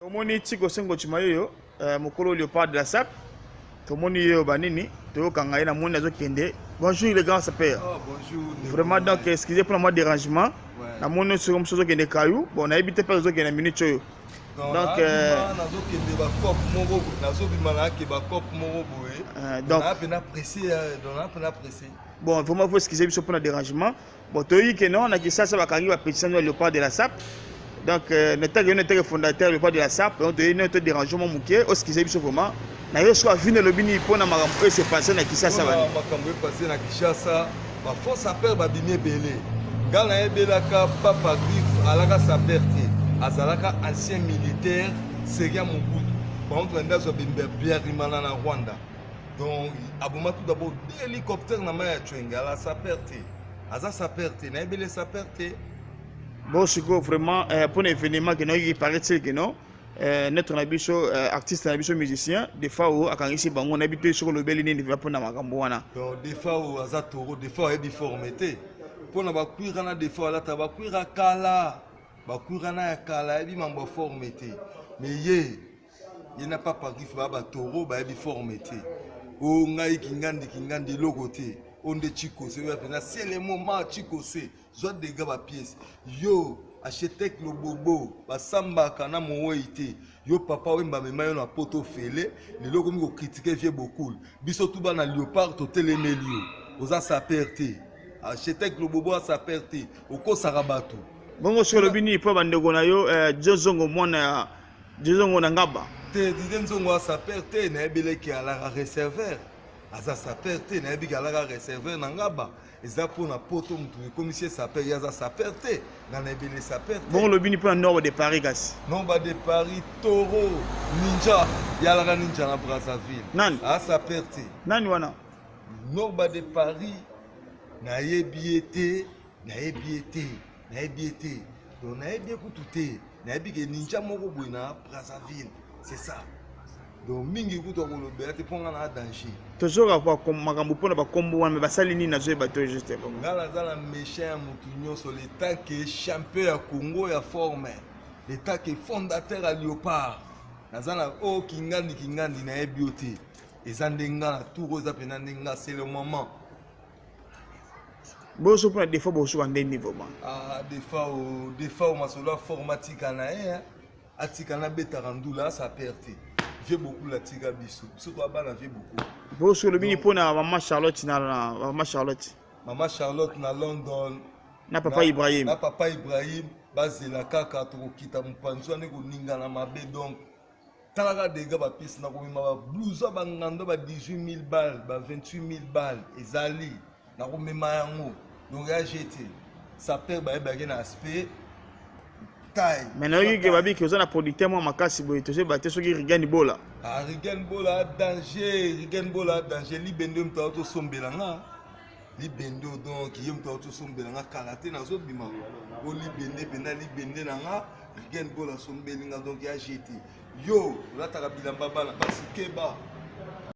Tomoni Tiko Sengo Chimayo, Mokolo Léopard de la SAP. Tomoni Yo Banini, Théo Kangaïna Mounazo Kende. Bonjour les grands sapeurs. Oh, bonjour. Vraiment, donc, excusez pour le dérangement. La monnaie sur comme chose qui est caillou. Bon, on a évité pas les qui est minute. Donc, bon, vraiment, faut excuser pour le dérangement. Bon, tu as dit que non, on a dit ça, ça va carrément la pétition de Léopard de la SAP. Donc, notre fondateur Léopard de la SAP, on a eu notre dérangement, excusez vraiment. Na yo so avine le bini pona makambo e se passer na Kinshasa ba makambo e passer na Kinshasa ba force appel ba bini belé ngala ebelaka papa griffe alaka sa perte azalaka ancien militaire Seria Mobutu par contre ndazo bimbe Pierre Rimana na Rwanda donc aboma tout d'abord hélicoptère na maya twenga la sa perte aza sa perte na ebele sa perte bon siko vraiment pour l'événement que nous paraît que non notre artiste musicien des fois quand ici on habite sur le bel ni va pour na makambo wana donc des fois aza toro des fois e difformité pour na ba kuira na des fois la ta kuira kala ba kuira na kala e bi mambo formité mais il n'a pas par griffe ba toro ba e difformité o ngai kingandi logoté onde chiko c'est c'est le moment chiko c'est zo de gaba pièce yo architecte le bobo basamba kana moite yo papa wemba mema yo na poto fele le loko mi ko critiquer vie beaucoup biso tout ba na Léopard to telemelio oza sa perte architecte le bobo a sa perte oko sarabatu bongo sur le bini po bandeko na yo jozongo mwana jozongo na ngaba te dizenzongo a sa perte na ebeleki ala réservoir aza sa perte na ebiki ala réservoir na ngaba eza pour na poto mutu commissaire s'appelle yaza sa perte na ebele sa perte bon le bini pour nord de Paris gas non ba de Paris Toro ninja yala ninja na Brazzaville nani a sa perte nani wana non ba de Paris na yebiete donc na yebi kututé na yebi ke ninja moko boy na Brazzaville c'est ça donc mingi kuto ko lo beate ponga na danger toujours quoi makambo pona ba kombo wana basali ni na zo bato juste bon ngala zala méchant mutu nyonso l'état que champion ya Congo ya forme l'état que fondateur à Léopard nazana o kingandi na ebioté ezandenga na tour za pena ndenga c'est le moment boso pour des fois boso en niveau ah des fois masolo informatique na atika na betarandula sa perte j'ai beaucoup la tiga biso surtout abana j'ai beaucoup bon sur le mini pona maman Charlotte na London na papa Ibrahim bazela kaka to kita mpanzo ne ko ninga na mabe donc talaka de gars ba piste na ko mima ba blues ba ngando ba 18000 balles ba 28000 balles ezali na ko mima yango donc ya jeté ça perd ba na aspect. Maintenant, il y a des gens qui ont producteur moi makasi boy to se batte so ki Rigan Bola. Ah Rigan Bola danger li bendo mta to sombelanga. Li bendo donc yem to sombelanga kalaté na zo bima. O li bende nanga Rigan Bola sombelinga donc ya jeté. Yo, la ta bilamba bana basikeba.